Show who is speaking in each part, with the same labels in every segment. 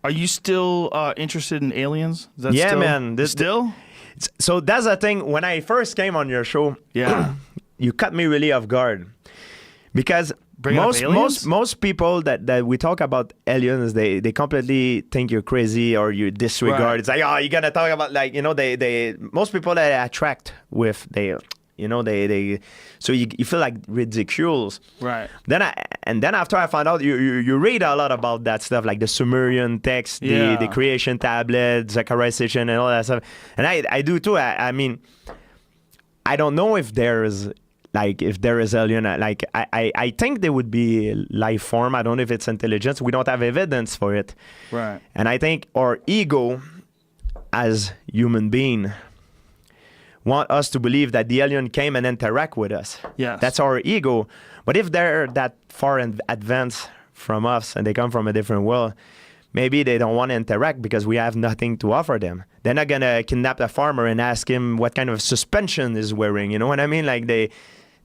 Speaker 1: Are you still interested in aliens? Is that
Speaker 2: Yeah,
Speaker 1: still,
Speaker 2: man.
Speaker 1: Still?
Speaker 2: So that's the thing. When I first came on your show,
Speaker 1: Yeah.
Speaker 2: you cut me really off guard because most people that we talk about aliens, they completely think you're crazy or you disregard.
Speaker 1: Right.
Speaker 2: It's like, oh, you gotta talk about like, you know, they most people that I attract with, they so you feel like ridiculous.
Speaker 1: Right.
Speaker 2: Then after I found out you read a lot about that stuff, like the Sumerian text, the creation tablet, Zechariahization and all that stuff. And I do too. I mean, I don't know if there is alien, like I think there would be life form. I don't know if it's intelligence. We don't have evidence for it.
Speaker 1: Right.
Speaker 2: And I think our ego as human being want us to believe that the alien came and interact with us.
Speaker 1: Yes.
Speaker 2: That's our ego. But if they're that far in advance from us and they come from a different world, maybe they don't want to interact because we have nothing to offer them. They're not going to kidnap a farmer and ask him what kind of suspension he's wearing. You know what I mean? Like they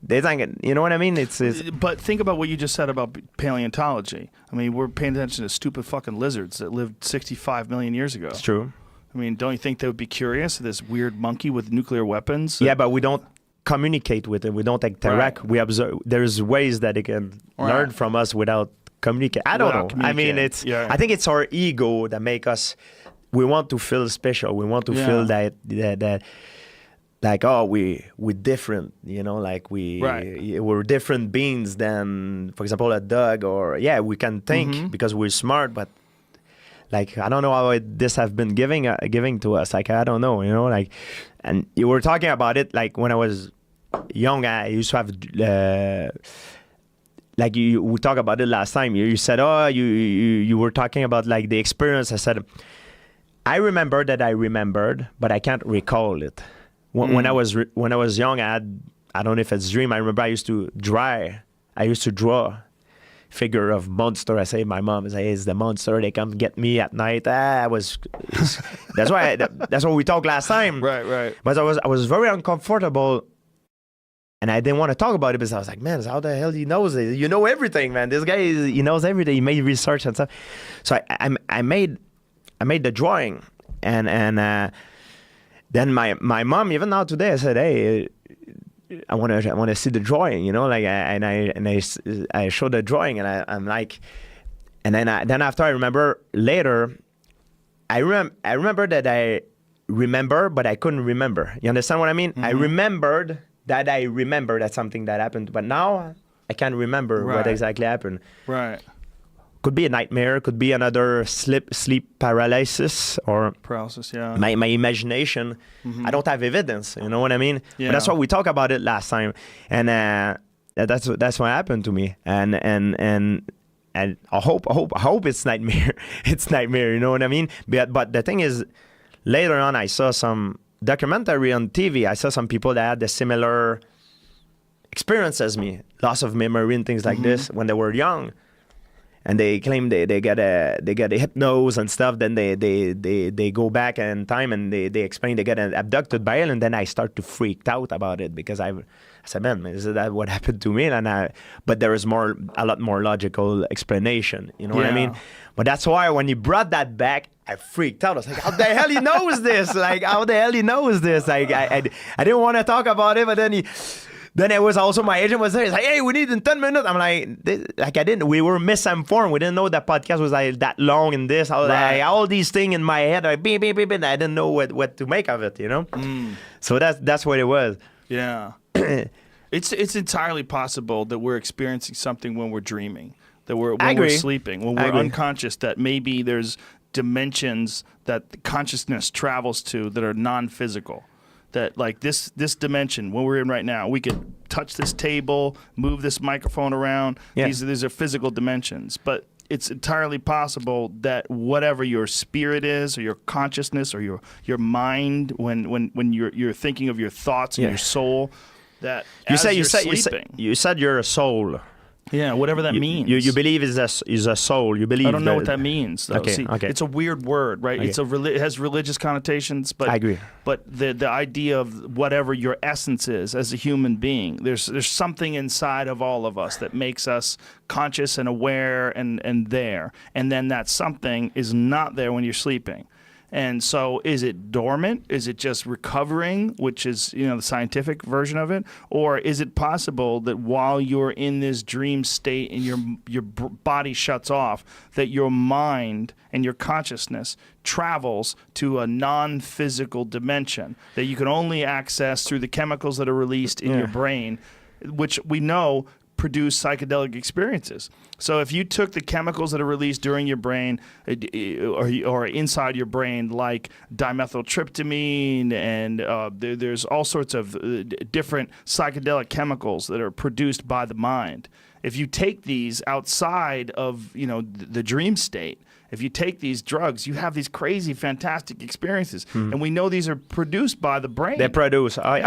Speaker 2: think, you know what I mean? It's
Speaker 1: But think about what you just said about paleontology. I mean, we're paying attention to stupid fucking lizards that lived 65 million years ago.
Speaker 2: It's true.
Speaker 1: I mean, don't you think they would be curious? This weird monkey with nuclear weapons?
Speaker 2: Yeah, but we don't communicate with it. We don't interact.
Speaker 1: Right.
Speaker 2: We observe. There's ways that they can learn from us without communicating. I don't know. I mean, it's.
Speaker 1: Yeah.
Speaker 2: I think it's our ego that make us. We want to feel special. We want to feel that like, oh, we're different. You know, like we're different beings than, for example, a dog. Or we can think because we're smart, but. Like, I don't know how this have been giving to us. Like, I don't know, you know, like, and you were talking about it, like, when I was young, I used to have, like, we talked about it last time. You said, oh, you were talking about, like, the experience. I said, I remember that I remembered, but I can't recall it. When I was young, I don't know if it's a dream. I remember I used to draw figure of monster. I say, my mom is, hey, it's the monster. They come get me at night. That's what we talked last time.
Speaker 1: Right.
Speaker 2: But I was very uncomfortable, and I didn't want to talk about it because I was like, man, how the hell he knows it? You know everything, man. This guy, he knows everything. He made research and stuff. So I made the drawing, and then my mom, even now today, I said, hey, I want to see the drawing, you know, like, I showed the drawing, and I'm like, and then after I remember later, I remember that I remember, but I couldn't remember. You understand what I mean? I remembered that something that happened, but now I can't remember what exactly happened.
Speaker 1: Right.
Speaker 2: Could be a nightmare, could be another sleep paralysis or
Speaker 1: paralysis. Yeah.
Speaker 2: My imagination. I don't have evidence. You know what I mean?
Speaker 1: Yeah.
Speaker 2: But that's what we talked about it last time, and that's what happened to me. And I hope it's nightmare. It's nightmare. You know what I mean? But the thing is, later on, I saw some documentary on TV. I saw some people that had the similar experience as me, loss of memory and things like this when they were young. And they claim they get a hypnose and stuff. Then they go back in time and they explain they get abducted by it. And then I start to freak out about it because I said, man, is that what happened to me? But there is a lot more logical explanation. You know what I mean? But that's why when he brought that back, I freaked out. I was like, how the hell he knows this? Like, how the hell he knows this? Like, I didn't want to talk about it, but then Then it was also my agent was there. He's like, hey, we need in 10 minutes. I'm like, we were misinformed. We didn't know that podcast was like that long and this. I was like, all these things in my head, like, beep, beep, beep, and I didn't know what to make of it, you know? So that's what it was.
Speaker 1: Yeah. It's entirely possible that we're experiencing something when we're dreaming, that when we're sleeping, when we're unconscious, that maybe there's dimensions that consciousness travels to that are non-physical. That like this dimension, what we're in right now, we could touch this table, move this microphone around. Yeah. These are physical dimensions. But it's entirely possible that whatever your spirit is, or your consciousness, or your mind, when you're thinking of your thoughts and your soul, that you said you're
Speaker 2: a soul.
Speaker 1: Yeah, whatever that means.
Speaker 2: You believe is a soul. You believe.
Speaker 1: I don't know what that means, though.
Speaker 2: Okay,
Speaker 1: See,
Speaker 2: okay.
Speaker 1: It's a weird word, right?
Speaker 2: Okay.
Speaker 1: It has religious connotations, but
Speaker 2: I agree.
Speaker 1: But the idea of whatever your essence is as a human being, there's something inside of all of us that makes us conscious and aware and there, and then that something is not there when you're sleeping. And so is it dormant? Is it just recovering, which is, the scientific version of it? Or is it possible that while you're in this dream state and your body shuts off, that your mind and your consciousness travels to a non-physical dimension that you can only access through the chemicals that are released in your brain, which we know produce psychedelic experiences. So if you took the chemicals that are released during your brain or inside your brain, like dimethyltryptamine, and there's all sorts of different psychedelic chemicals that are produced by the mind. If you take these outside of the dream state, if you take these drugs, you have these crazy, fantastic experiences. And we know these are produced by the brain.
Speaker 2: They're produced by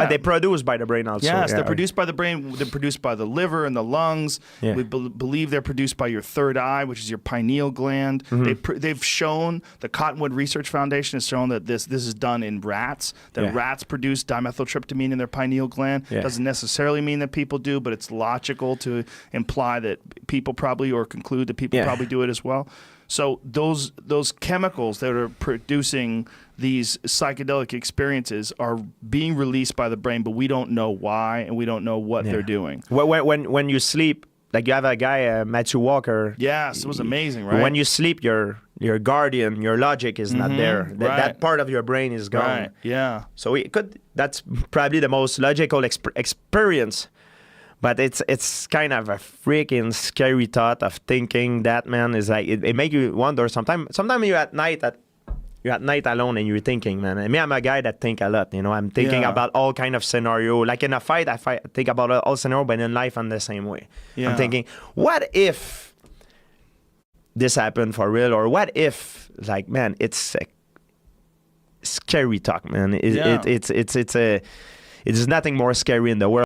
Speaker 2: the brain also.
Speaker 1: Yes, they're produced by the brain. They're produced by the liver and the lungs.
Speaker 2: Yeah.
Speaker 1: We believe they're produced by your third eye, which is your pineal gland. They've shown, the Cottonwood Research Foundation has shown that this is done in rats, that rats produce dimethyltryptamine in their pineal gland. Doesn't necessarily mean that people do, but it's logical to imply that people probably, or conclude that people probably do it as well. So those chemicals that are producing these psychedelic experiences are being released by the brain, but we don't know why, and we don't know what they're doing.
Speaker 2: When you sleep, like you have a guy, Matthew Walker.
Speaker 1: Yes, it was amazing, right?
Speaker 2: When you sleep, your guardian, your logic is not there. That part of your brain is gone.
Speaker 1: Right. Yeah.
Speaker 2: So that's probably the most logical experience. But it's kind of a freaking scary thought of thinking that, man, is like it make you wonder. Sometimes you're at night alone and you're thinking, man. And me, I'm a guy that think a lot. I'm thinking about all kind of scenario. Like in a fight, I think about all scenario, but in life, I'm the same way. Yeah. I'm thinking, what if this happened for real, or what if, like, man, it's a scary talk, man. It's nothing more scary in the world.